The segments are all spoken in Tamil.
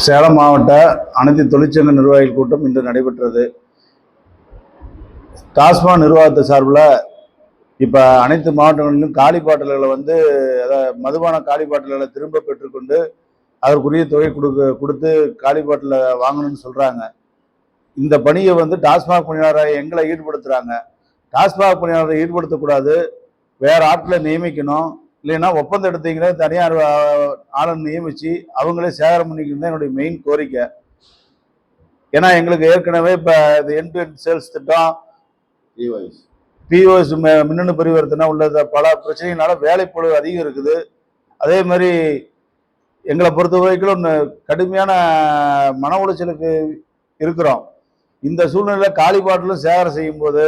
சேலம் மாவட்ட அனைத்து தொழிற்சங்க நிர்வாகிகள் கூட்டம் இன்று நடைபெற்றது. டாஸ்மாக் நிர்வாகத்தை சார்பில் இப்போ அனைத்து மாவட்டங்களிலும் காலி பாட்டில்களை அதாவது மதுபான காலி பாட்டில்களை திரும்ப பெற்றுக்கொண்டு அதற்குரிய தொகை கொடுத்து காலி பாட்டில் வாங்கணும்னு சொல்கிறாங்க. இந்த பணியை டாஸ்மாக் பணியாளரை எங்களை ஈடுபடுத்துகிறாங்க. டாஸ்மாக் பணியாளரை ஈடுபடுத்தக்கூடாது, வேற ஆட்களை நியமிக்கணும், இல்லைன்னா ஒப்பந்தம் எடுத்தீங்கன்னா தனியார் ஆளை நியமிச்சு அவங்களே சேகரம் பண்ணிக்கிறது தான் என்னுடைய மெயின் கோரிக்கை. ஏன்னா எங்களுக்கு ஏற்கனவே இப்போ எண்ட் டு எண்ட் சேல்ஸ் திட்டம், பிஓஎஸ் மின்னணு பரிவர்த்தனை உள்ளத பல பிரச்சனைகளால வேலைப்பளு அதிகம் இருக்குது. அதே மாதிரி எங்களை பொறுத்த வரைக்கும் கடுமையான மன உளைச்சலுக்கு இருக்கிறோம். இந்த சூழ்நிலை காலி பாட்டிலும் சேகரம் செய்யும் போது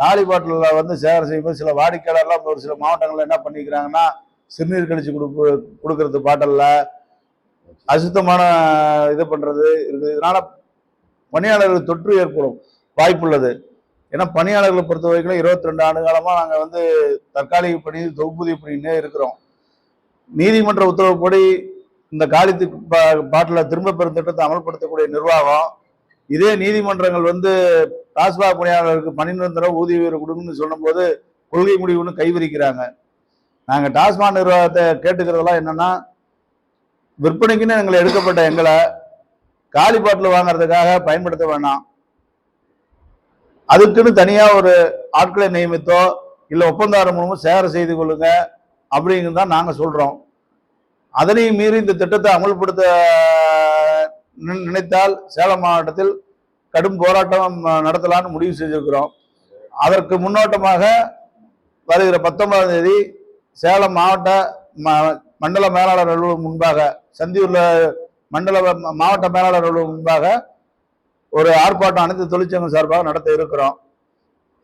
சேகரம் செய்யும்போது சில வாடிக்கையாளர்லாம் ஒரு சில மாவட்டங்கள்ல என்ன பண்ணிக்கிறாங்கன்னா சிறுநீர் கழிச்சு கொடுக்கறது பாட்டல்ல அசுத்தமான இது பண்றது இருக்குது. இதனால பணியாளர்கள் தொற்று ஏற்படும் வாய்ப்புள்ளது. ஏன்னா பணியாளர்களை பொறுத்த வரைக்கும் 22 ஆண்டு காலமா நாங்க தற்காலிக பணி தொகுப்பூதிய பணின்னே இருக்கிறோம். நீதிமன்ற உத்தரவுப்படி இந்த காலி பாட்டில திரும்ப பெறும் திட்டத்தை அமல்படுத்தக்கூடிய நிர்வாகம் இதே நீதிமன்றங்கள் டாஸ்மாக் பணியாளர்களுக்கு பணி நிரந்தர ஊதிய உயர்வு கொடுக்கணும்னு சொல்லும் போது கொள்கை முடிவுன்னு கைவிரிக்கிறாங்க. நாங்க டாஸ்மாக் நிர்வாகத்தை கேட்டுக்கிறதெல்லாம் என்னன்னா, விற்பனைக்குன்னு எங்களை எடுக்கப்பட்ட எங்களை காலி பாட்டில் வாங்கறதுக்காக பயன்படுத்த வேண்டாம், அதுக்குன்னு தனியா ஒரு ஆட்களை நியமித்தோ இல்ல ஒப்பந்தாரம் மூலமும் சேகரம் செய்து கொள்ளுங்க அப்படிங்கிறது தான் நாங்க சொல்றோம். அதனையும் மீறி இந்த திட்டத்தை அமல்படுத்த நினைத்தால் சேலம் மாவட்டத்தில் கடும் போராட்டம் நடத்தலான்னு முடிவு செஞ்சிருக்கிறோம். அதற்கு முன்னோட்டமாக வருகிற 19ஆம் தேதி சேலம் மாவட்ட மண்டல மேலாளர் அலுவலகம் முன்பாக, சந்தியூர்ல மண்டல மாவட்ட மேலாளர் அலுவலகம் முன்பாக ஒரு ஆர்ப்பாட்டம் அனைத்து தொழிற்சங்கம் சார்பாக நடத்த இருக்கிறோம்.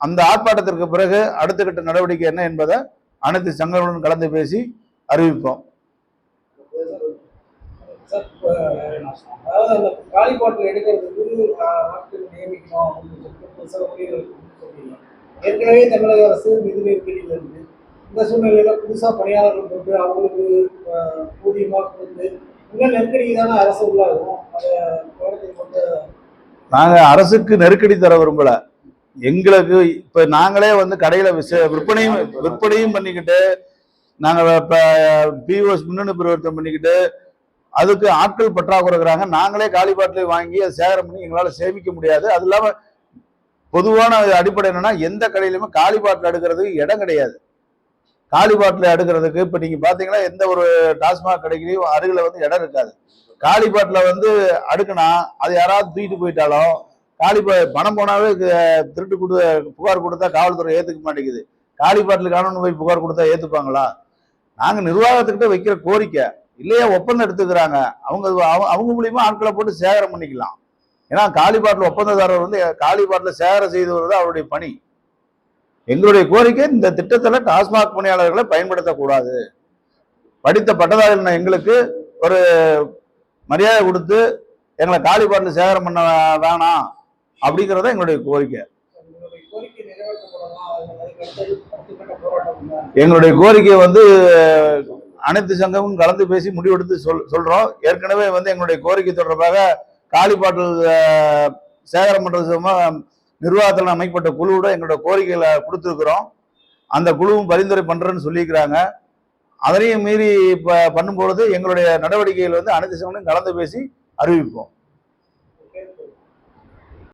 அந்த ஆர்ப்பாட்டத்திற்கு பிறகு அடுத்த கட்ட நடவடிக்கை என்ன என்பதை அனைத்து சங்கங்களுடன் கலந்து பேசி அறிவிப்போம். அதாவது அந்த காலி பாட்டில் எடுக்கிறதுக்கு ஆட்கள் நியமிக்கணும் அப்படின்னு சொல்லிட்டு ஏற்கனவே தமிழக அரசு நிதி நெருக்கடியில் இருந்து இந்த சூழ்நிலையில புதுசாக பணியாளர்கள் போட்டு அவங்களுக்கு ஊதியமாக கொடுத்து இன்னும் நெருக்கடிக்கு தானே அரசு உள்ளாகும். அதை கொண்டு நாங்கள் அரசுக்கு நெருக்கடி தர விரும்பல. எங்களுக்கு இப்போ நாங்களே கடையில் விற்பனையும் பண்ணிக்கிட்டு நாங்கள் இப்போ பிஓஎஸ் மின்னணு பரிவர்த்தனை பண்ணிக்கிட்டு அதுக்கு ஆட்கள் பற்றாக்குறைக்கிறாங்க. நாங்களே காலி பாட்டிலை வாங்கி அதை சேகரம் பண்ணி எங்களால் சேமிக்க முடியாது. அது இல்லாமல் பொதுவான அடிப்படை என்னன்னா, எந்த கடையிலுமே காலி பாட்டில் எடுக்கிறதுக்கு இடம் கிடையாது. காலி பாட்டில் எடுக்கிறதுக்கு இப்போ நீங்கள் பார்த்தீங்கன்னா எந்த ஒரு டாஸ்மாக் கடைகளையும் அருகில் இடம் இருக்காது. காலி பாட்டில் அடுக்குனா அது யாராவது தூக்கிட்டு போயிட்டாலும் பணம் போனாவே திருட்டு புகார் கொடுத்தா காவல்துறை ஏற்றுக்க மாட்டேங்குது. காலி பாட்டில் காணொன்னு போய் புகார் கொடுத்தா ஏற்றுப்பாங்களா? நாங்கள் நிர்வாகத்துக்கிட்ட வைக்கிற கோரிக்கை, இல்லையா ஒப்பந்தம் எடுத்துக்கிறாங்க அவங்க மூலியமா ஆட்களை போட்டு சேகரம் பண்ணிக்கலாம். ஏன்னா காலி பாட்டில் ஒப்பந்ததாரர் காலி பாட்டில் சேகரம் செய்து வருவது அவருடைய பணி. எங்களுடைய கோரிக்கை, இந்த திட்டத்தில் டாஸ்மாக் பணியாளர்களை பயன்படுத்தக்கூடாது. படித்த பட்டதாரிகள் எங்களுக்கு ஒரு மரியாதை கொடுத்து எங்களை காலி பாட்டில் சேகரம் பண்ண வேணாம் அப்படிங்கிறத எங்களுடைய கோரிக்கை. எங்களுடைய கோரிக்கை அனைத்து சங்கமும் கலந்து பேசி முடிவெடுத்து சொல்றோம். ஏற்கனவே எங்களுடைய கோரிக்கை தொடர்பாக காலி பாட்டில் சேகரம் பண்றது நிர்வாகத்தில் அமைக்கப்பட்ட குழுவோட எங்களுடைய கோரிக்கைகளை கொடுத்துருக்கிறோம். அந்த குழுவும் பரிந்துரை பண்றேன்னு சொல்லியிருக்கிறாங்க. அதனையும் மீறி பண்ணும்பொழுது எங்களுடைய நடவடிக்கைகள் அனைத்து சங்கங்களும் கலந்து பேசி அறிவிப்போம்.